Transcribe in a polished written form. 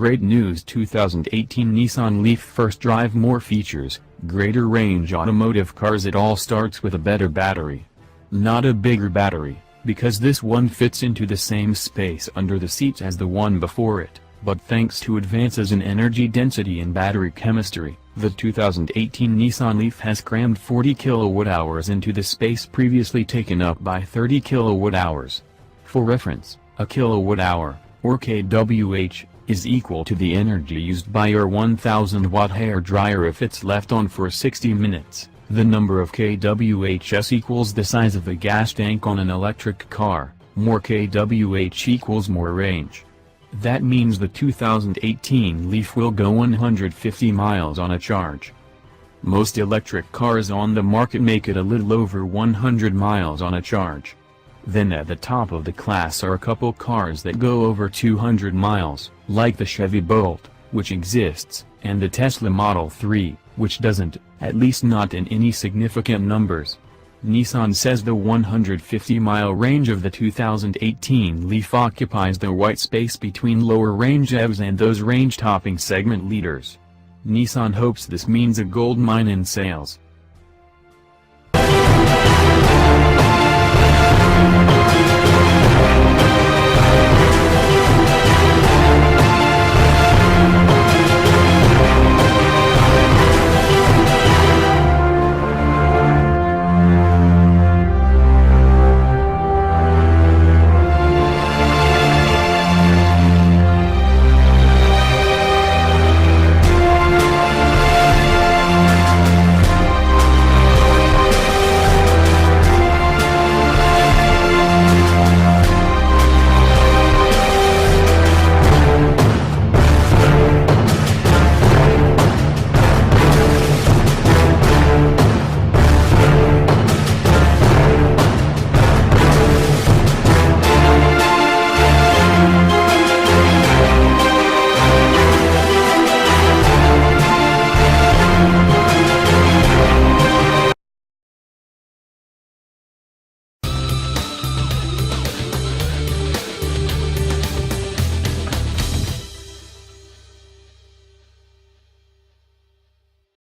Great news: 2018 Nissan Leaf first drive, more features, greater range. Automotive cars, it all starts with a better battery. Not a bigger battery, because this one fits into the same space under the seats as the one before it, but thanks to advances in energy density and battery chemistry, the 2018 Nissan Leaf has crammed 40 kWh into the space previously taken up by 30 kWh. For reference, a kilowatt-hour, or kWh, is equal to the energy used by your 1000-watt hair dryer if it's left on for 60 minutes. The number of kWhs equals the size of the gas tank on an electric car. More kWh equals more range. That means the 2018 Leaf will go 150 miles on a charge. Most electric cars on the market make it a little over 100 miles on a charge. Then at the top of the class are a couple cars that go over 200 miles, like the Chevy Bolt, which exists, and the Tesla Model 3, which doesn't, at least not in any significant numbers. Nissan says the 150-mile range of the 2018 Leaf occupies the white space between lower-range EVs and those range-topping segment leaders. Nissan hopes this means a gold mine in sales.